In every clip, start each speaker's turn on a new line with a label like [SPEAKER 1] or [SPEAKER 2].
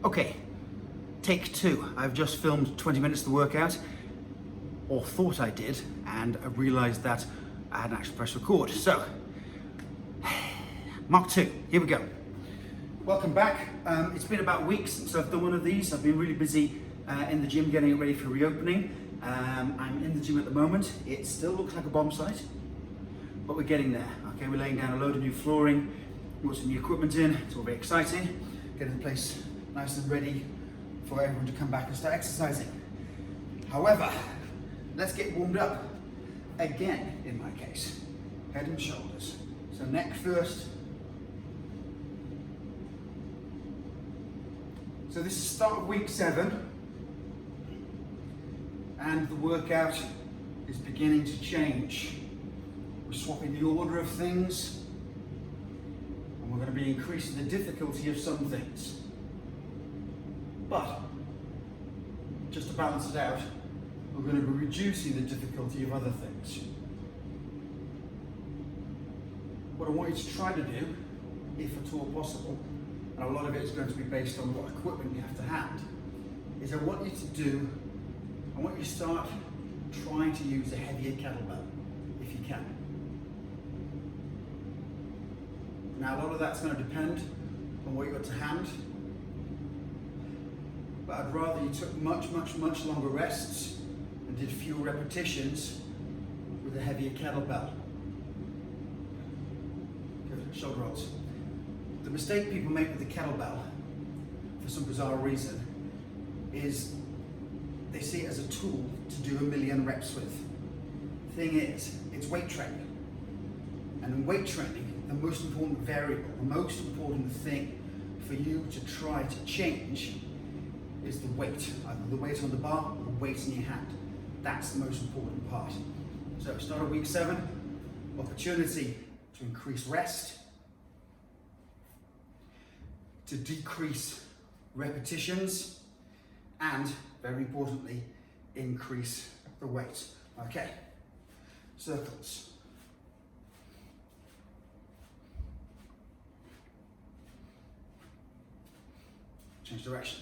[SPEAKER 1] Okay, take two. I've just filmed 20 minutes of the workout, or thought I did, and I realized that I hadn't actually pressed record. So, Mark 2, here we go. Welcome back. It's been about a week since I've done one of these. I've been really busy in the gym getting it ready for reopening. I'm in the gym at the moment. It still looks like a bomb site, but we're getting there. Okay, we're laying down a load of new flooring, got some new equipment in. It's all very exciting. Getting the place nice and ready for everyone to come back and start exercising. However, let's get warmed up again in my case. Head and shoulders. So neck first. So this is start of week 7, and the workout is beginning to change. We're swapping the order of things, and we're going to be increasing the difficulty of some things. But, just to balance it out, we're going to be reducing the difficulty of other things. What I want you to try to do, if at all possible, and a lot of it is going to be based on what equipment you have to hand, is I want you to start trying to use a heavier kettlebell, if you can. Now, a lot of that's going to depend on what you've got to hand, but I'd rather you took much longer rests and did fewer repetitions with a heavier kettlebell. Good, shoulder rolls. The mistake people make with the kettlebell, for some bizarre reason, is they see it as a tool to do 1,000,000 reps with. Thing is, it's weight training. And in weight training, the most important variable, the most important thing for you to try to change is the weight. Either the weight on the bar or the weight in your hand. That's the most important part. So start of week 7, opportunity to increase rest, to decrease repetitions, and very importantly, increase the weight. Okay, circles. Change direction.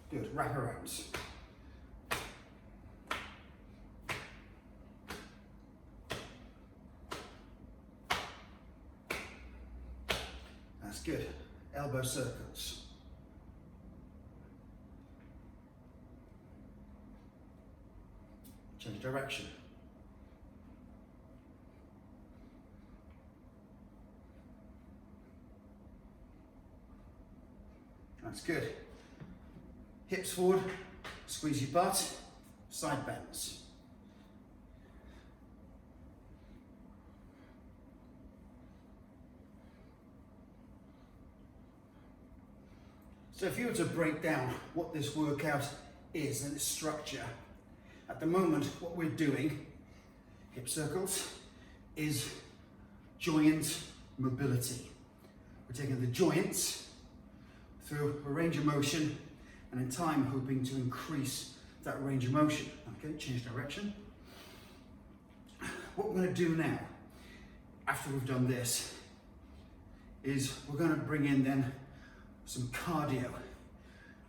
[SPEAKER 1] Good, wraparounds. That's good. Elbow circles. Change direction. That's good. Hips forward, squeeze your butt, side bends. So if you were to break down what this workout is and its structure, at the moment what we're doing, hip circles, is joint mobility. We're taking the joints through a range of motion, and in time hoping to increase that range of motion. Okay, change direction. What we're going to do now, after we've done this, is we're going to bring in then some cardio,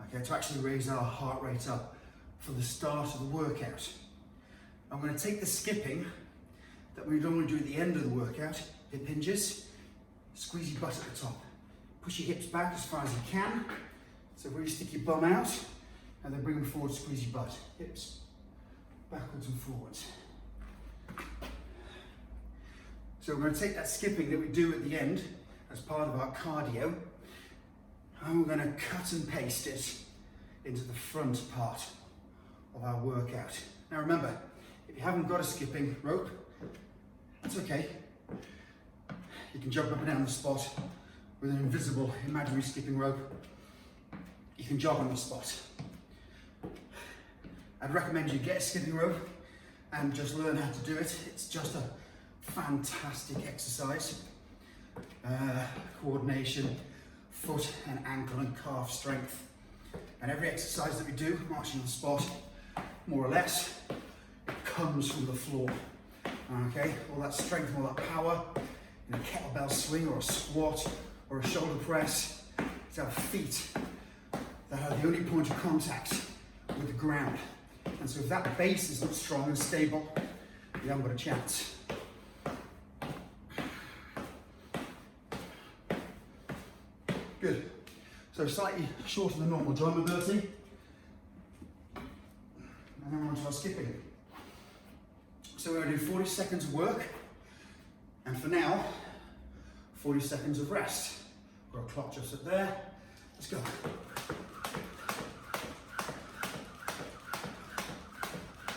[SPEAKER 1] okay, to actually raise our heart rate up for the start of the workout. I'm going to take the skipping that we normally do at the end of the workout, hip hinges, squeeze your butt at the top. Push your hips back as far as you can. So really stick your bum out, and then bring them forward, squeeze your butt. Hips backwards and forwards. So we're going to take that skipping that we do at the end as part of our cardio, and we're going to cut and paste it into the front part of our workout. Now remember, if you haven't got a skipping rope, that's okay. You can jump up and down the spot with an invisible imaginary skipping rope. You can jog on the spot. I'd recommend you get a skipping rope and just learn how to do it. It's just a fantastic exercise. Coordination, foot and ankle and calf strength. And every exercise that we do, marching on the spot, more or less, comes from the floor. Okay, all that strength, all that power in a kettlebell swing or a squat or a shoulder press. It's our feet that are the only point of contact with the ground. And so if that base is not strong and stable, you haven't got a chance. Good. So slightly shorter than normal joint mobility. And then we're on to our skipping. So we're going to do 40 seconds of work. And for now, 40 seconds of rest. Got a clock just up there. Let's go.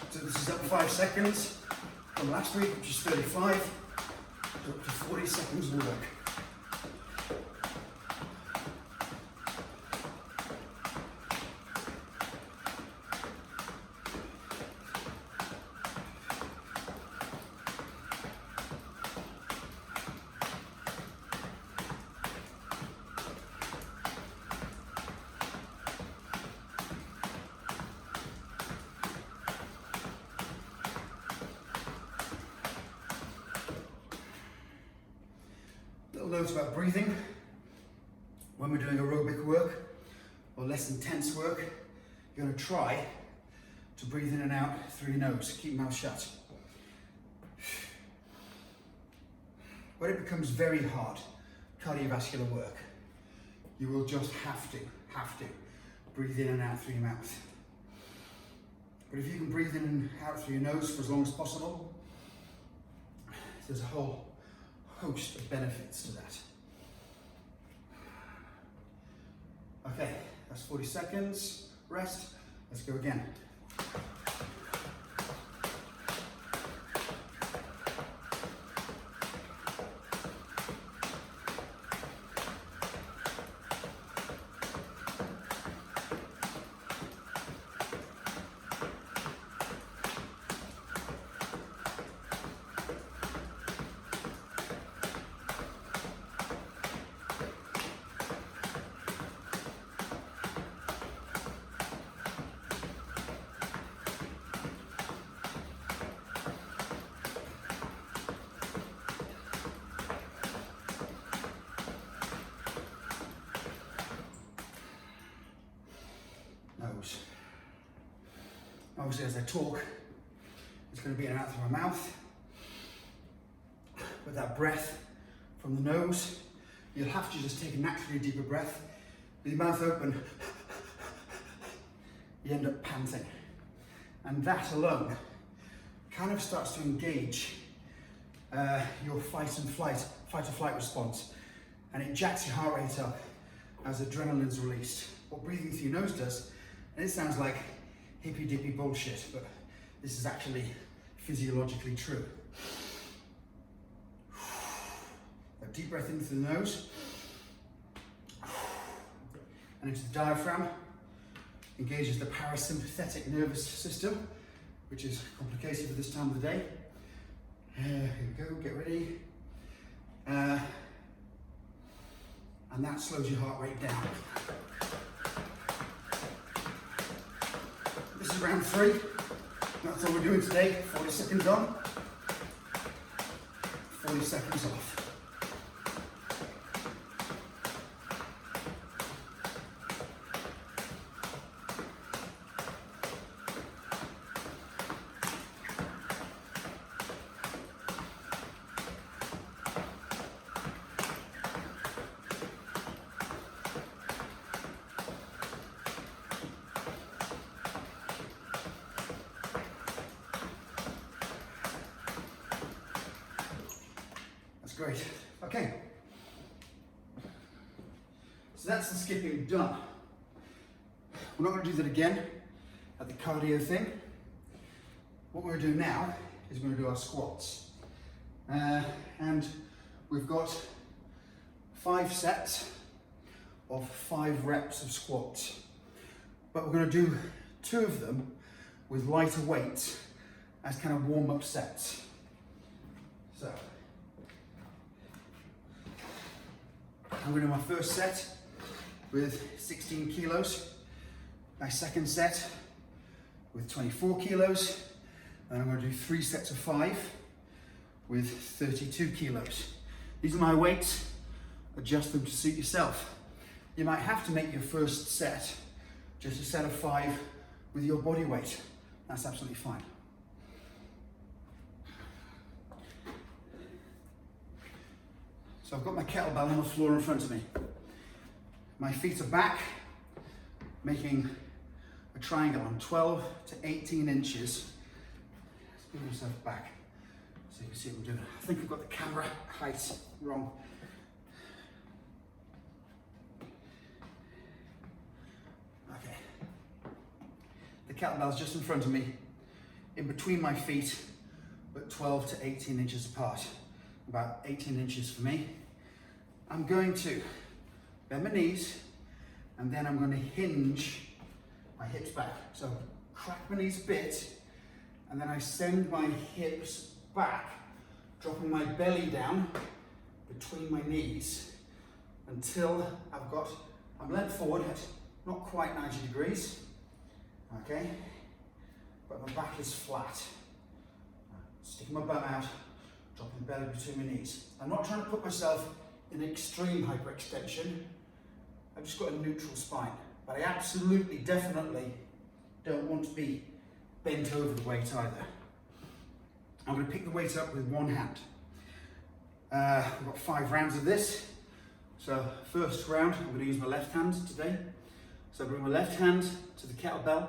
[SPEAKER 1] So this is up 5 seconds from last week, which is 35, up to 40 seconds of work. Notes about breathing. When we're doing aerobic work or less intense work, you're going to try to breathe in and out through your nose. Keep your mouth shut. When it becomes very hard, cardiovascular work, you will just have to breathe in and out through your mouth. But if you can breathe in and out through your nose for as long as possible, there's a whole host of benefits to that. Okay, that's 40 seconds, rest. Let's go again. Nose. Obviously, as I talk, it's going to be in and out through my mouth. With that breath from the nose, you'll have to just take a naturally deeper breath. With your mouth open, you end up panting. And that alone kind of starts to engage your fight or flight response. And it jacks your heart rate up as adrenaline's released. What breathing through your nose does, and it sounds like hippy dippy bullshit, but this is actually physiologically true. A deep breath in through the nose and into the diaphragm, engages the parasympathetic nervous system, which is complicated for this time of the day. Here we go, get ready. And that slows your heart rate down. This is round 3. That's all we're doing today. 40 seconds on, 40 seconds off. Great. Okay. So that's the skipping done. We're not going to do that again at the cardio thing. What we're going to do now is we're going to do our squats. And we've got 5 sets of 5 reps of squats. But we're going to do 2 of them with lighter weights as kind of warm-up sets. So I'm going to do my first set with 16 kilos, my second set with 24 kilos, and I'm going to do 3 sets of 5, with 32 kilos. These are my weights. Adjust them to suit yourself. You might have to make your first set just a set of 5 with your body weight. That's absolutely fine. So I've got my kettlebell on the floor in front of me. My feet are back, making a triangle. I'm 12 to 18 inches. Let's move myself back so you can see what I'm doing. I think I've got the camera height wrong. Okay. The kettlebell's just in front of me, in between my feet, but 12 to 18 inches apart. About 18 inches for me. I'm going to bend my knees, and then I'm going to hinge my hips back. So crack my knees a bit, and then I send my hips back, dropping my belly down between my knees until I'm leant forward at not quite 90 degrees, okay, but my back is flat. Sticking my bum out, dropping the belly between my knees. I'm not trying to put myself in extreme hyperextension. I've just got a neutral spine, but I absolutely, definitely don't want to be bent over the weight either. I'm going to pick the weight up with one hand. I've got 5 rounds of this. So first round, I'm going to use my left hand today. So I bring my left hand to the kettlebell,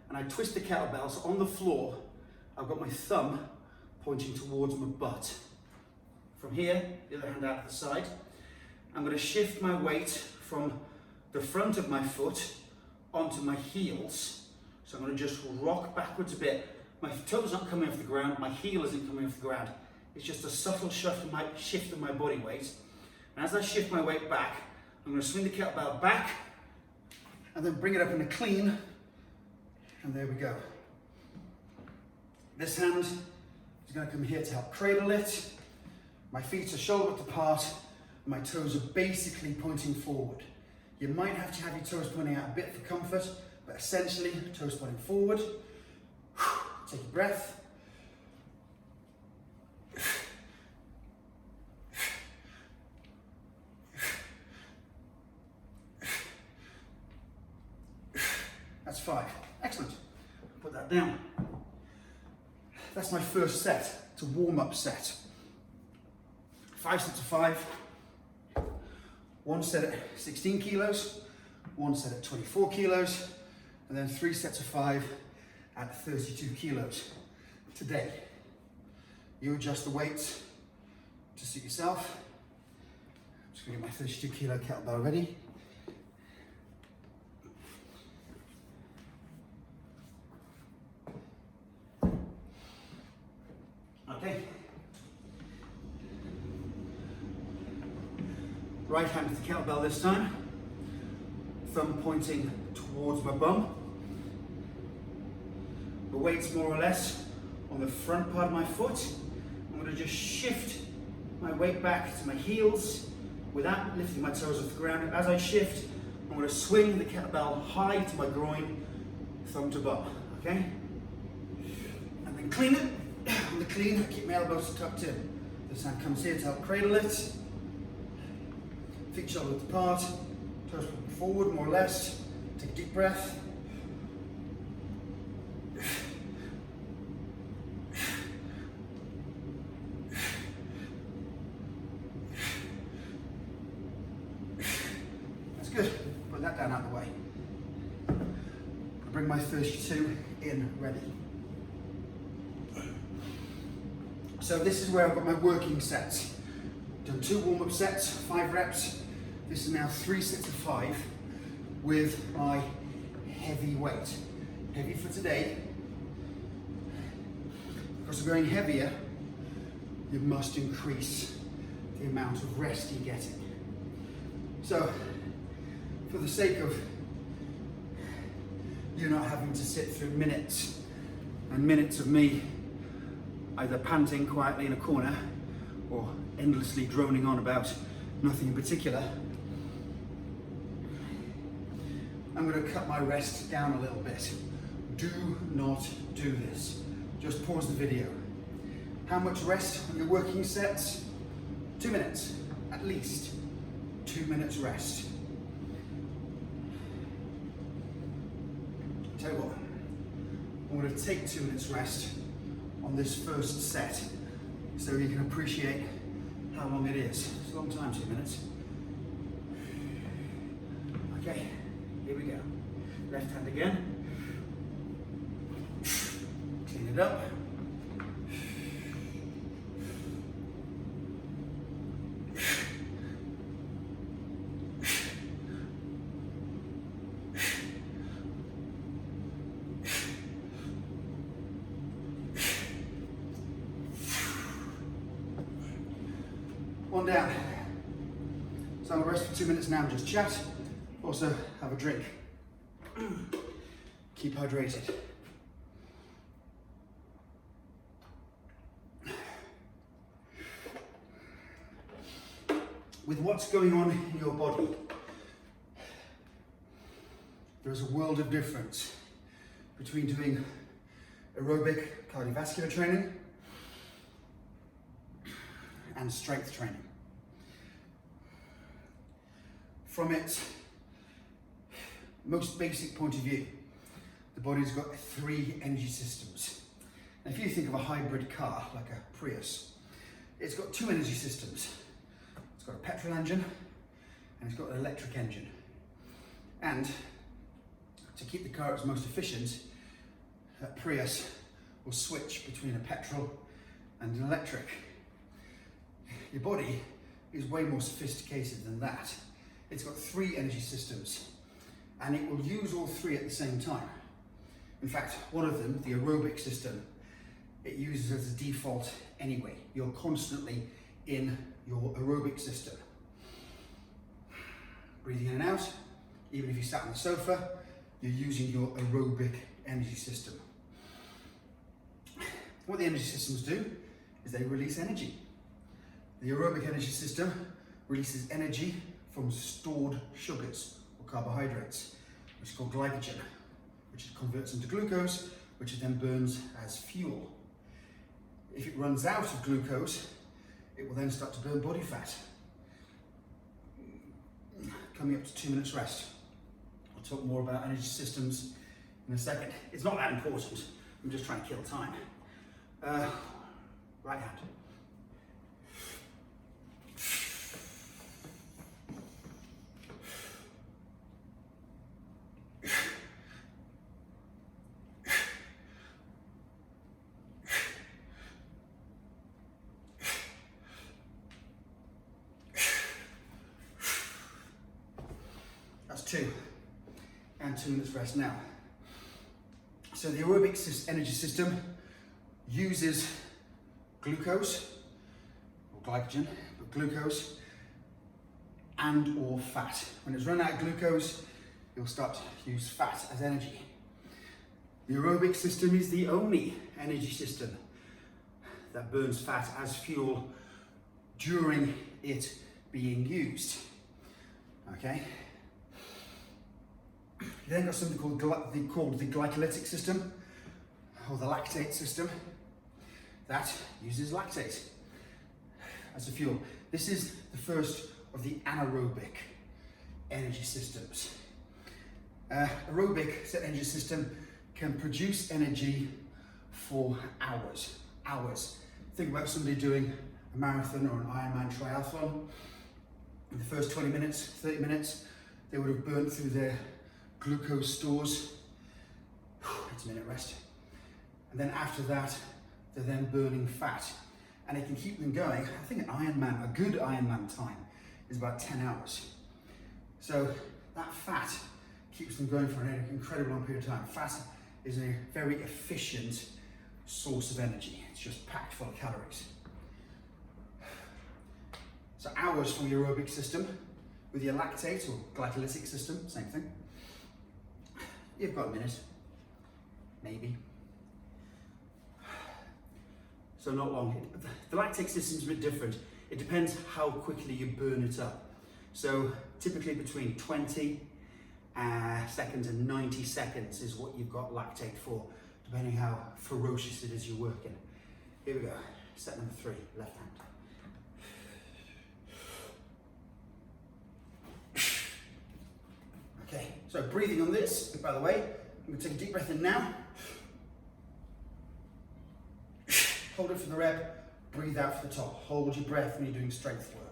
[SPEAKER 1] and I twist the kettlebell. So on the floor, I've got my thumb pointing towards my butt. From here, the other hand out to the side. I'm going to shift my weight from the front of my foot onto my heels. So I'm going to just rock backwards a bit. My toes aren't coming off the ground, my heel isn't coming off the ground. It's just a subtle shift of my body weight. And as I shift my weight back, I'm going to swing the kettlebell back and then bring it up in a clean. And there we go. This hand is going to come here to help cradle it. My feet are shoulder width apart. My toes are basically pointing forward. You might have to have your toes pointing out a bit for comfort, but essentially, toes pointing forward. Take a breath. That's 5. Excellent. Put that down. That's my first set. It's a warm-up set. 5 sets of 5. 1 set at 16 kilos, 1 set at 24 kilos, and then 3 sets of 5 at 32 kilos. Today, you adjust the weights to suit yourself. I'm just going to get my 32 kilo kettlebell ready. Okay. Right hand to the kettlebell this time. Thumb pointing towards my bum. The weight's more or less on the front part of my foot. I'm going to just shift my weight back to my heels without lifting my toes off the ground. As I shift, I'm going to swing the kettlebell high to my groin, thumb to bum, okay? And then clean it. On the clean, keep my elbows tucked in. This hand comes here to help cradle it. Feet shoulder width apart, toes forward more or less. Take a deep breath. That's good. Put that down out of the way. I'll bring my 32 in ready. So this is where I've got my working sets. Done 2 warm-up sets, 5 reps. This is now 3 sets of 5 with my heavy weight. Heavy for today. Because we're going heavier, you must increase the amount of rest you're getting. So, for the sake of you not having to sit through minutes and minutes of me either panting quietly in a corner or endlessly droning on about nothing in particular, I'm going to cut my rest down a little bit. Do not do this. Just pause the video. How much rest on your working sets? 2 minutes, at least 2 minutes rest. Tell you what, I'm going to take 2 minutes rest on this first set so you can appreciate how long it is. It's a long time, 2 minutes. Okay, here we go. Left hand again. Clean it up. One down. So I'm going to rest for 2 minutes now and just chat. Also have a drink. Keep hydrated. With what's going on in your body, there's a world of difference between doing aerobic cardiovascular training and strength training. From its most basic point of view, the body's got 3 energy systems. Now, if you think of a hybrid car, like a Prius, it's got 2 energy systems. It's got a petrol engine and it's got an electric engine. And to keep the car as most efficient, that Prius will switch between a petrol and an electric. Your body is way more sophisticated than that. It's got 3 energy systems and it will use all 3 at the same time. In fact, one of them, the aerobic system, it uses as a default anyway. You're constantly in your aerobic system. Breathing in and out, even if you sat on the sofa, you're using your aerobic energy system. What the energy systems do is they release energy. The aerobic energy system releases energy from stored sugars or carbohydrates, which is called glycogen, which it converts into glucose, which it then burns as fuel. If it runs out of glucose, it will then start to burn body fat. Coming up to 2 minutes rest. I'll talk more about energy systems in a second. It's not that important, I'm just trying to kill time. Right hand. That's 2, and 2 minutes rest now. So the aerobic energy system uses glucose, or glycogen, but glucose and or fat. When it's run out of glucose, you'll start to use fat as energy. The aerobic system is the only energy system that burns fat as fuel during it being used. Okay? You then got something called the glycolytic system, or the lactate system, that uses lactate as a fuel. This is the first of the anaerobic energy systems. Aerobic energy system can produce energy for hours. Think about somebody doing a marathon or an Ironman triathlon. In the first 20 minutes, 30 minutes, they would have burnt through their glucose stores. It's a minute rest. And then after that, they're then burning fat. And it can keep them going. I think a good Ironman time is about 10 hours. So that fat keeps them going for an incredible long period of time. Fat is a very efficient source of energy. It's just packed full of calories. So hours from the aerobic system with your lactate or glycolytic system, same thing. You've got a minute, maybe. So not long. The lactate system is a bit different. It depends how quickly you burn it up. So typically between 20 seconds and 90 seconds is what you've got lactate for, depending how ferocious it is you're working. Here we go. Set number 3, left hand. Okay, so breathing on this, by the way, I'm going to take a deep breath in now. Hold it for the rep, breathe out for the top. Hold your breath when you're doing strength work.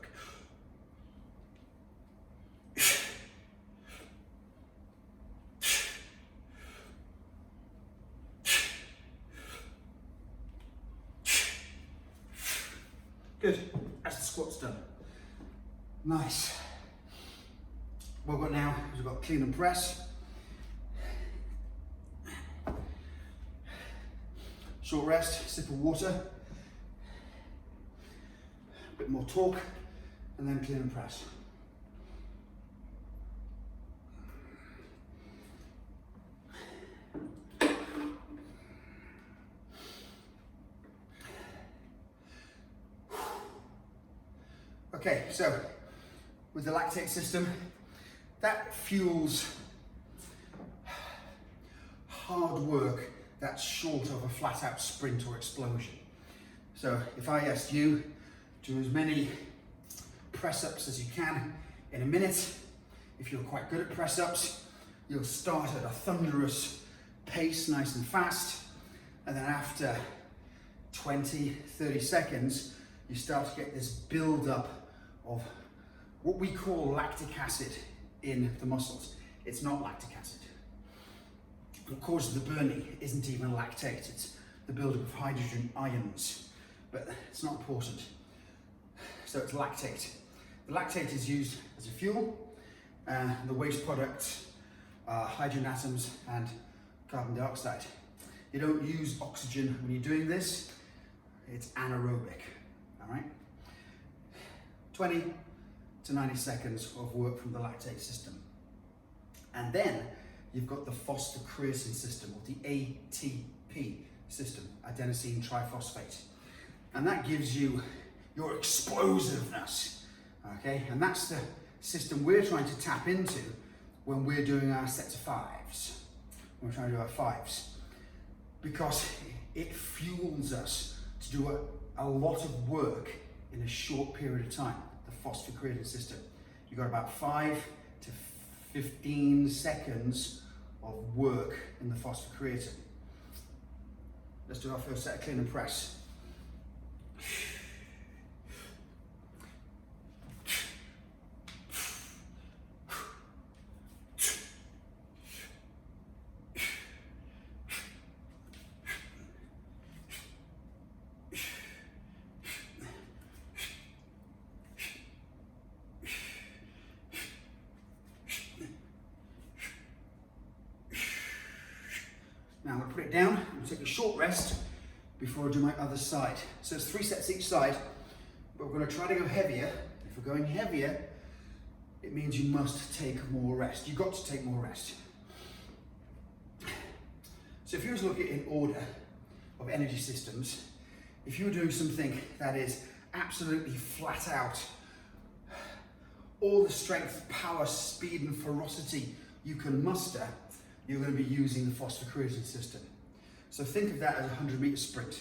[SPEAKER 1] Good, that's the squats done. Nice. What we've got now is we've got clean and press. Short rest, sip of water. A bit more torque, and then clean and press. Okay, so with the lactate system, that fuels hard work that's short of a flat out sprint or explosion. So if I asked you to do as many press ups as you can in a minute, if you're quite good at press ups, you'll start at a thunderous pace, nice and fast, and then after 20, 30 seconds, you start to get this build up of what we call lactic acid in the muscles. It's not lactic acid. What causes the burning isn't even lactate, it's the buildup of hydrogen ions, but it's not important. So it's lactate. The lactate is used as a fuel. The waste products are hydrogen atoms and carbon dioxide. You don't use oxygen when you're doing this. It's anaerobic, all right? 20 to 90 seconds of work from the lactate system. And then you've got the phosphocreatine system, or the ATP system, adenosine triphosphate. And that gives you your explosiveness, okay? And that's the system we're trying to tap into when we're doing our sets of 5s. When we're trying to do our 5s. Because it fuels us to do a lot of work in a short period of time, the phosphocreatine system. You've got about 5 to 15 seconds of work in the phosphocreatine. Let's do our first set of clean and press. Now I'm going to put it down and take a short rest before I do my other side. So it's 3 sets each side, but we're going to try to go heavier. If we're going heavier, it means you must take more rest. You've got to take more rest. So if you were to look at it in order of energy systems, if you were doing something that is absolutely flat out, all the strength, power, speed and ferocity you can muster, you're going to be using the phosphocreatine system. So think of that as a 100-meter sprint,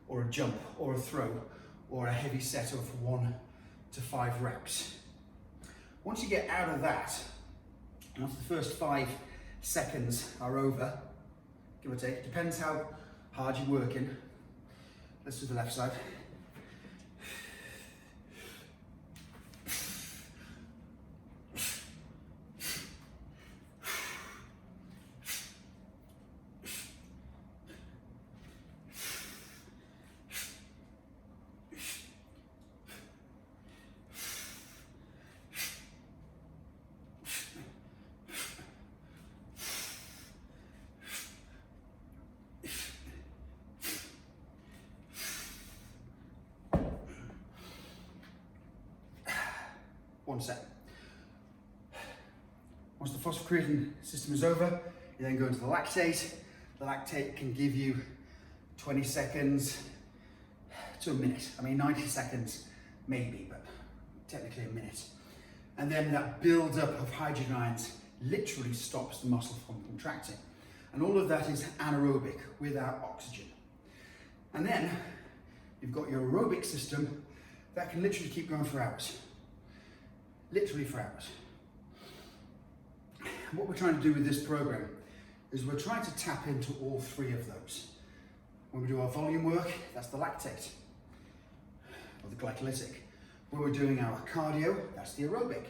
[SPEAKER 1] or a jump, or a throw, or a heavy set of 1 to 5 reps. Once you get out of that, and once the first 5 seconds are over, give or take, depends how hard you're working. Let's do the left side. One set. Once the phosphocreatine system is over, you then go into the lactate. The lactate can give you 20 seconds to a minute. I mean, 90 seconds maybe, but technically a minute. And then that build-up of hydrogen ions literally stops the muscle from contracting. And all of that is anaerobic without oxygen. And then you've got your aerobic system that can literally keep going for hours. Literally for hours. What we're trying to do with this program is we're trying to tap into all three of those. When we do our volume work, that's the lactate, or the glycolytic. When we're doing our cardio, that's the aerobic.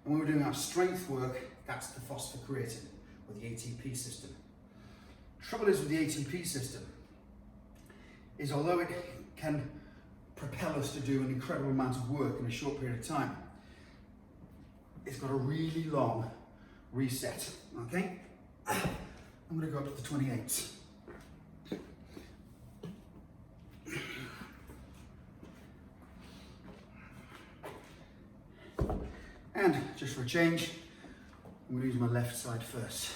[SPEAKER 1] And when we're doing our strength work, that's the phosphocreatine, or the ATP system. Trouble is with the ATP system, is although it can propel us to do an incredible amount of work in a short period of time, it's got a really long reset, okay? I'm gonna go up to the 28s. And just for a change, I'm going to use my left side first.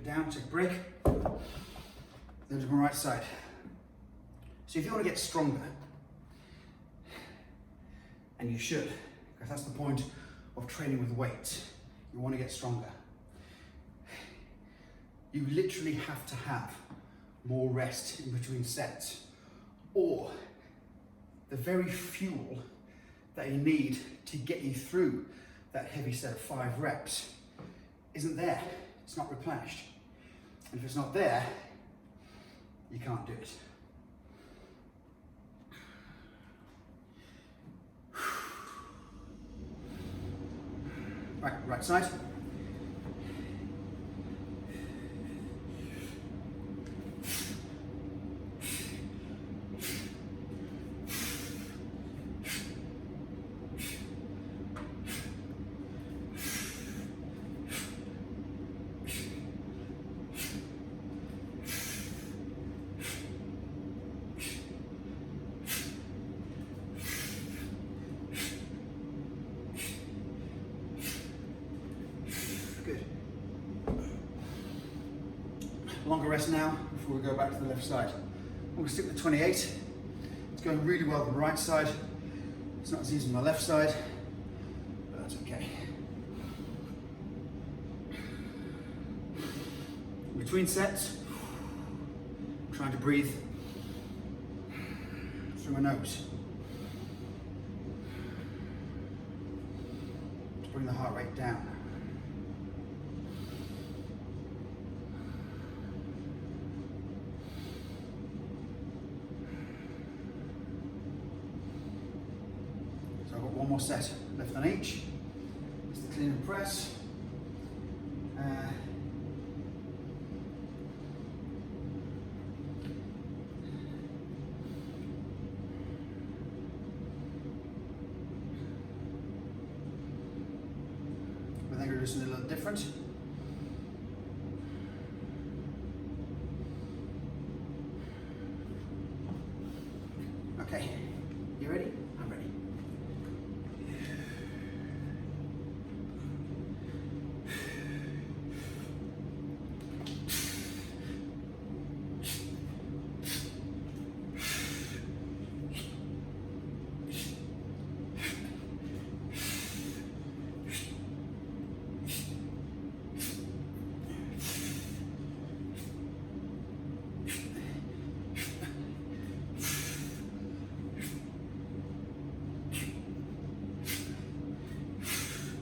[SPEAKER 1] Down, take a break, then to my right side. So if you want to get stronger, and you should, because that's the point of training with weight, you want to get stronger, you literally have to have more rest in between sets, or the very fuel that you need to get you through that heavy set of 5 reps isn't there, it's not replenished. And if it's not there, you can't do it. Right side. Longer rest now before we go back to the left side. I'm going to stick with 28. It's going really well on the right side. It's not as easy on the left side, but that's okay. Between sets, I'm trying to breathe through my nose to bring the heart rate down. One more set, left on each. It's the clean and press. We're then going to do something a little different. Okay, you ready? I'm ready.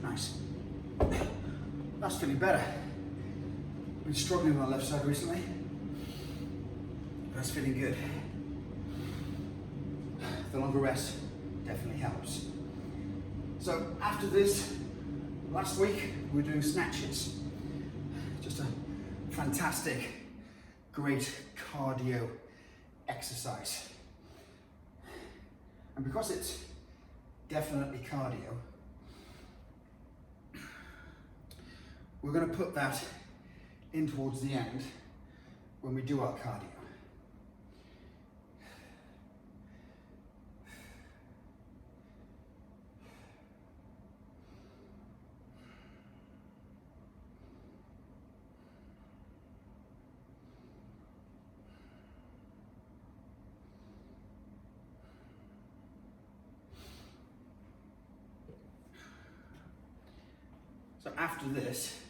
[SPEAKER 1] Nice. That's feeling better. I've been struggling on the left side recently. That's feeling good. The longer rest definitely helps. So after this, last week we were doing snatches. Just a fantastic, great cardio exercise. And because it's definitely cardio, we're going to put that in towards the end when we do our cardio. So after this,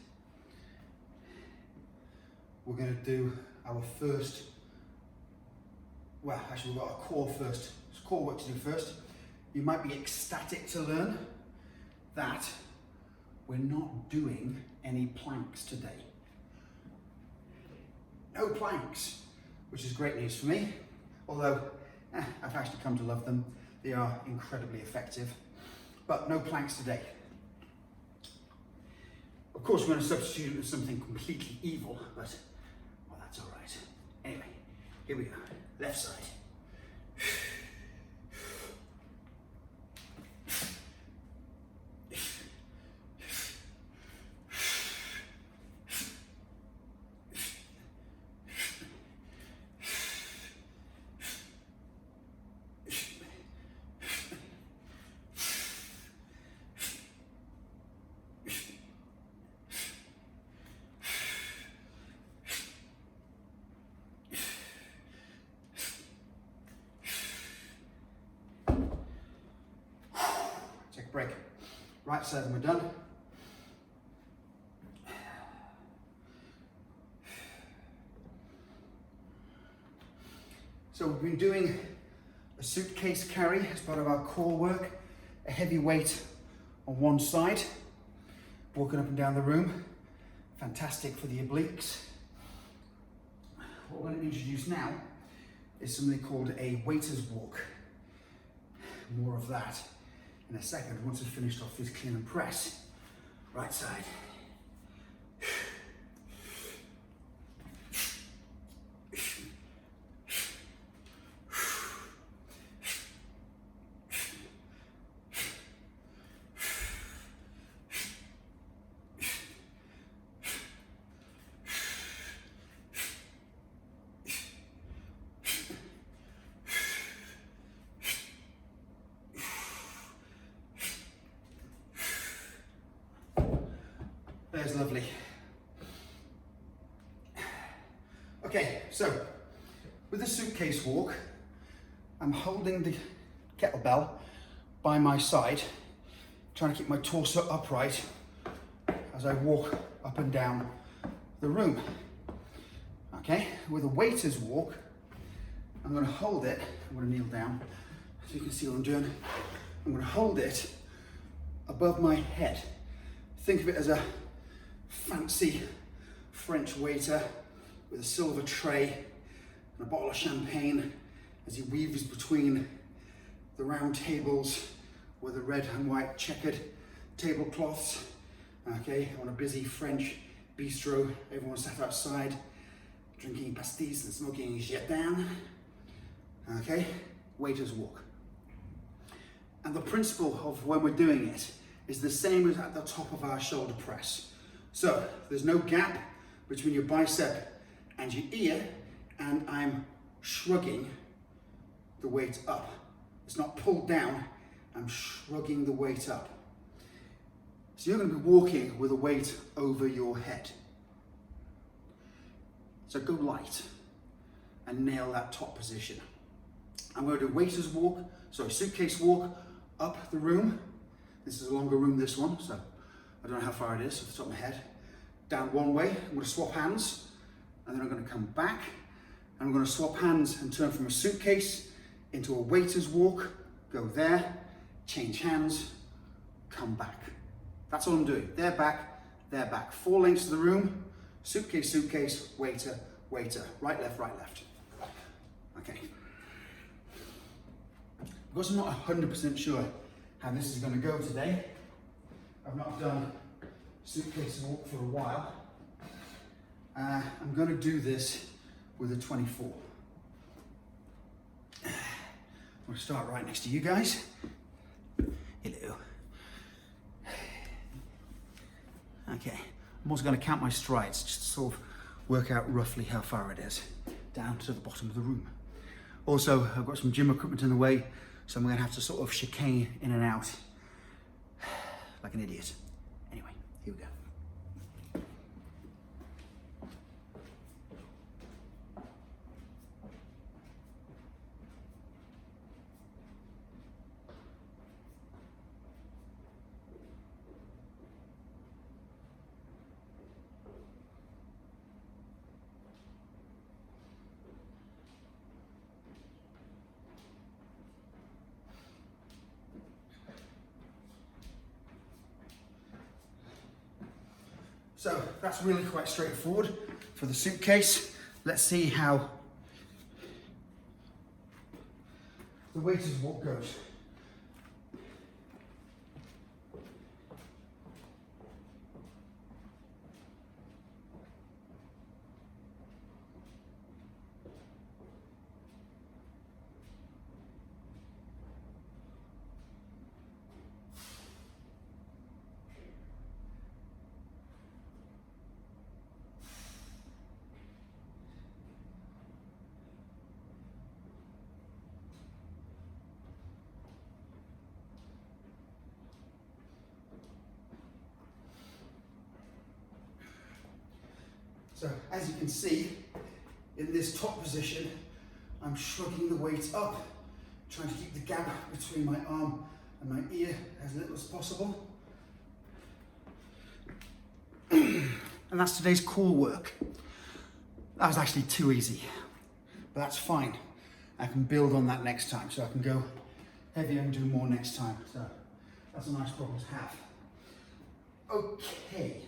[SPEAKER 1] we're going to do our first, well, actually we've got our core first. It's core work to do first. You might be ecstatic to learn that we're not doing any planks today. No planks, which is great news for me. Although, I've actually come to love them. They are incredibly effective, but no planks today. Of course, we're going to substitute it with something completely evil, but well, that's all right. Anyway, here we go. Left side. Take a break. Right side and we're done. So we've been doing a suitcase carry as part of our core work, a heavy weight on one side, walking up and down the room. Fantastic for the obliques. What we're going to introduce now is something called a waiter's walk. More of that in a second, once we've finished off this clean and press. Right side. There's lovely. Okay, so with the suitcase walk, I'm holding the kettlebell by my side, trying to keep my torso upright as I walk up and down the room. Okay, with a waiter's walk, I'm going to hold it. I'm going to kneel down so you can see what I'm doing. I'm going to hold it above my head. Think of it as a fancy French waiter with a silver tray and a bottle of champagne as he weaves between the round tables with the red and white checkered tablecloths. Okay, on a busy French bistro, everyone sat outside drinking pastis and smoking jetin. Okay, waiter's walk. And the principle of when we're doing it is the same as at the top of our shoulder press. So there's no gap between your bicep and your ear, and I'm shrugging the weight up. It's not pulled down, I'm shrugging the weight up. So you're going to be walking with a weight over your head. So go light and nail that top position. I'm going to do waiter's walk, sorry, suitcase walk up the room. This is a longer room, this one, so I don't know how far it is off the top of my head. Down one way, I'm going to swap hands, and then I'm going to come back, and I'm going to swap hands and turn from a suitcase into a waiter's walk, go there, change hands, come back. That's all I'm doing. They're back. 4 lengths of the room, suitcase, suitcase, waiter, waiter. Right, left, right, left. Okay. Because I'm not 100% sure how this is going to go today, I've not done suitcase walk for a while. I'm going to do this with a 24. I'm going to start right next to you guys. Hello. Okay, I'm also going to count my strides, just to sort of work out roughly how far it is down to the bottom of the room. Also, I've got some gym equipment in the way, so I'm going to have to sort of chicane in and out like an idiot. Anyway, here we go. So that's really quite straightforward for the suitcase. Let's see how the waiter's walk goes. So as you can see, in this top position, I'm shrugging the weight up, trying to keep the gap between my arm and my ear as little as possible. And that's today's core work. That was actually too easy, but that's fine. I can build on that next time, so I can go heavier and do more next time. So that's a nice problem to have. Okay.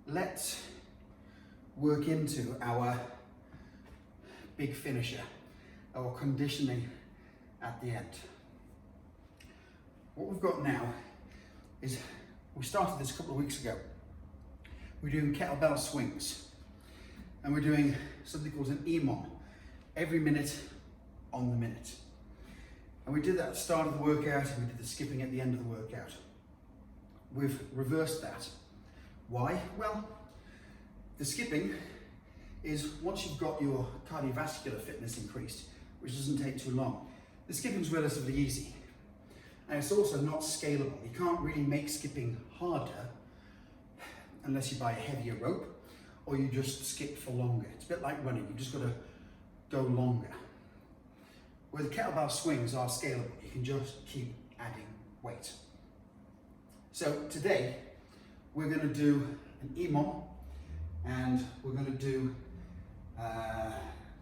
[SPEAKER 1] Let's work into our big finisher, our conditioning at the end. What we've got now is, we started this a couple of weeks ago. We're doing kettlebell swings, and we're doing something called an EMOM, every minute on the minute. And we did that at the start of the workout, and we did the skipping at the end of the workout. We've reversed that. Why? Well, the skipping is, once you've got your cardiovascular fitness increased, which doesn't take too long, the skipping is relatively easy. And it's also not scalable. You can't really make skipping harder unless you buy a heavier rope or you just skip for longer. It's a bit like running, you've just got to go longer. Where the kettlebell swings are scalable, you can just keep adding weight. So today, we're going to do an EMOM, and we're going to do,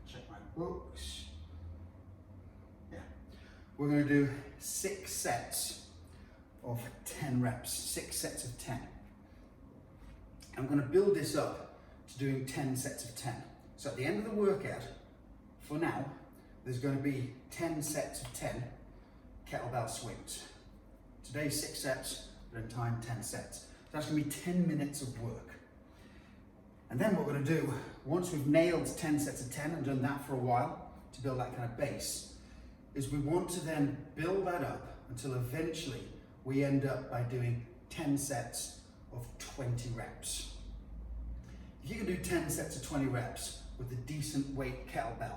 [SPEAKER 1] check my books, yeah, we're going to do 6 sets of 10 reps, 6 sets of 10. I'm going to build this up to doing 10 sets of 10. So at the end of the workout, for now, there's going to be 10 sets of 10 kettlebell swings. Today's 6 sets, but in time 10 sets. That's going to be 10 minutes of work. And then what we're going to do, once we've nailed 10 sets of 10 and done that for a while to build that kind of base, is we want to then build that up until eventually we end up by doing 10 sets of 20 reps. If you can do 10 sets of 20 reps with a decent weight kettlebell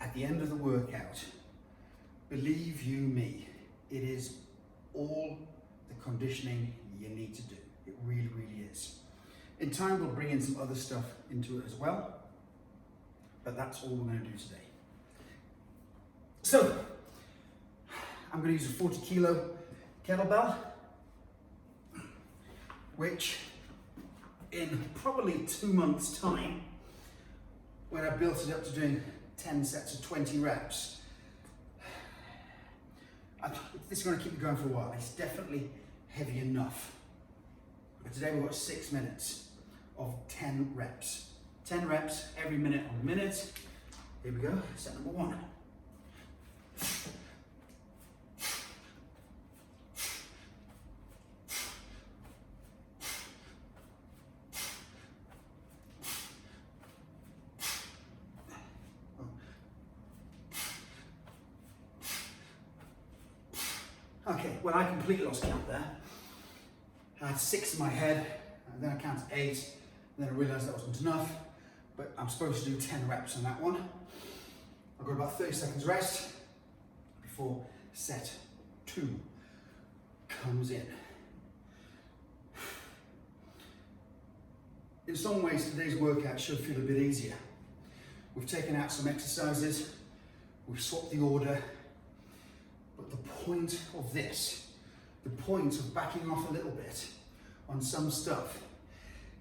[SPEAKER 1] at the end of the workout, believe you me, it is all the conditioning you need to do. It really, really is. In time, we'll bring in some other stuff into it as well, but that's all we're going to do today. So, I'm going to use a 40 kilo kettlebell, which in probably 2 months' time, when I built it up to doing 10 sets of 20 reps, this is going to keep me going for a while. It's definitely heavy enough. But today we've got 6 minutes of 10 reps. 10 reps every minute on the minute. Here we go, set number 1. Okay, well, I completely lost count there. I had 6 in my head, and then I counted 8, and then I realised that wasn't enough, but I'm supposed to do 10 reps on that one. I've got about 30 seconds rest before set 2 comes in. In some ways, today's workout should feel a bit easier. We've taken out some exercises, we've swapped the order, but the point of this, the point of backing off a little bit on some stuff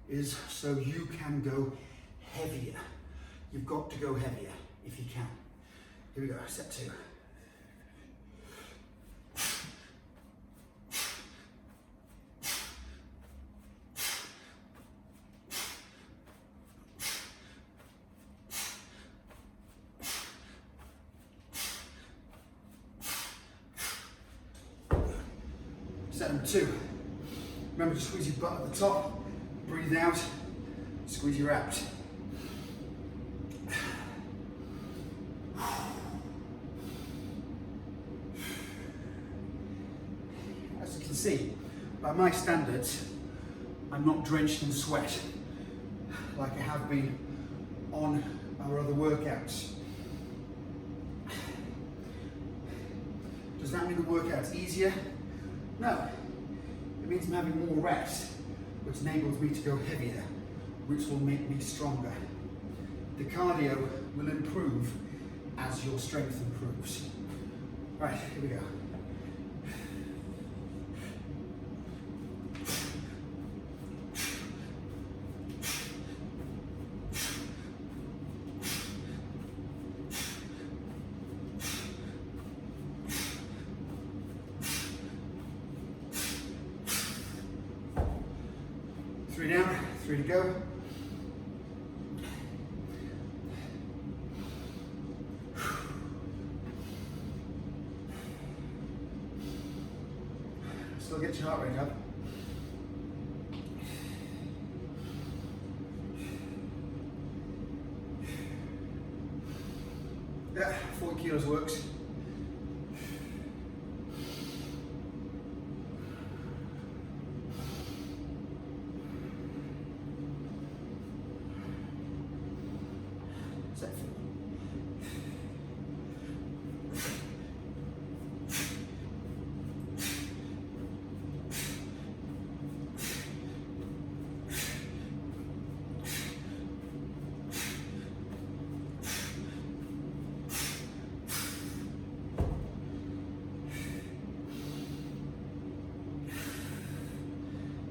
[SPEAKER 1] is so you can go heavier. You've got to go heavier if you can. Here we go, set 2. Set number 2. Remember to squeeze your butt at the top, breathe out, squeeze your abs. As you can see, by my standards, I'm not drenched in sweat like I have been on our other workouts. Does that mean the workout's easier? No, it means I'm having more rest, which enables me to go heavier, which will make me stronger. The cardio will improve as your strength improves. Right, here we go. Three down, 3 to go. Still get your heart rate up. Yeah, 40 kilos works. Set 4.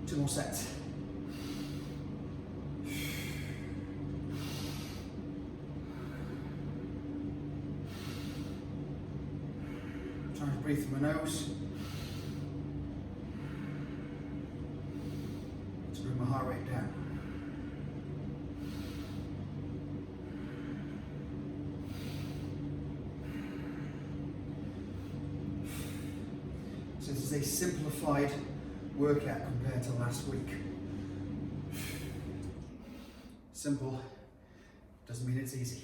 [SPEAKER 1] Two more sets. Trying to breathe through my nose to bring my heart rate down. So this is a simplified workout compared to last week. Simple doesn't mean it's easy.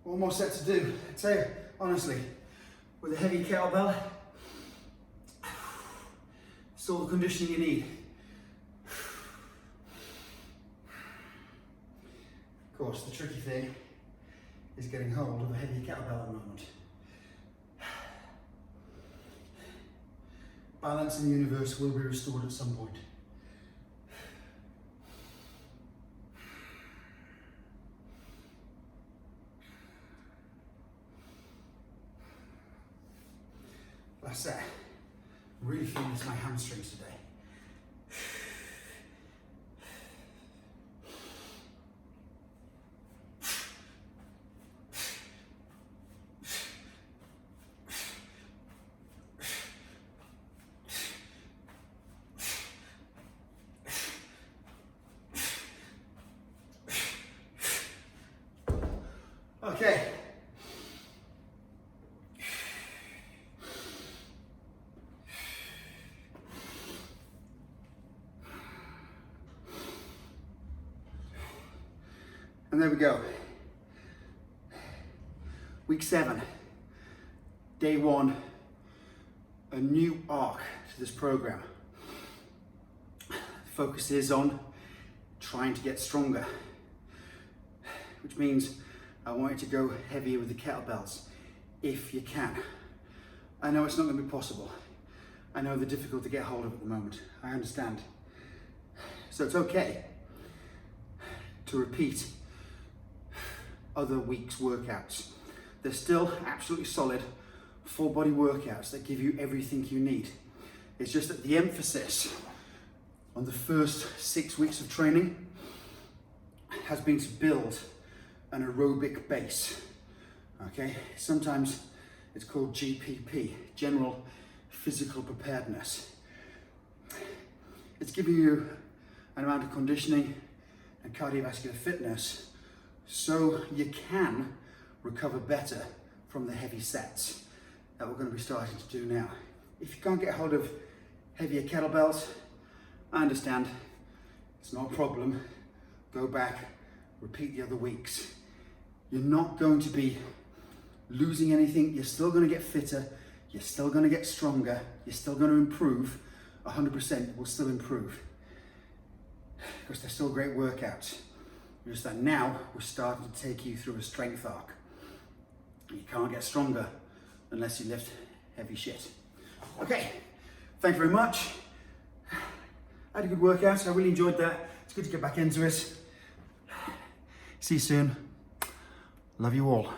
[SPEAKER 1] One more set to do. I tell you, honestly, with a heavy kettlebell, it's all the conditioning you need. Of course, the tricky thing is getting hold of a heavy kettlebell at the moment. Balance in the universe will be restored at some point. Last set. I'm really feeling this in my hamstrings today. Okay, And there we go. Week 7, day 1, a new arc to this program. The focus is on trying to get stronger, which means I want you to go heavier with the kettlebells if you can. I know it's not going to be possible. I know they're difficult to get hold of at the moment. I understand. So it's okay to repeat other weeks' workouts. They're still absolutely solid, full body workouts that give you everything you need. It's just that the emphasis on the first 6 weeks of training has been to build an aerobic base. Okay, sometimes it's called GPP, General Physical Preparedness. It's giving you an amount of conditioning and cardiovascular fitness so you can recover better from the heavy sets that we're going to be starting to do now. If you can't get hold of heavier kettlebells, I understand, it's not a problem. Go back, repeat the other weeks. You're not going to be losing anything. You're still going to get fitter. You're still going to get stronger. You're still going to improve. 100% will still improve because they're still great workouts. Just that now we're starting to take you through a strength arc. You can't get stronger unless you lift heavy shit. Okay, thank you very much. I had a good workout. I really enjoyed that. It's good to get back into it. See you soon. Love you all.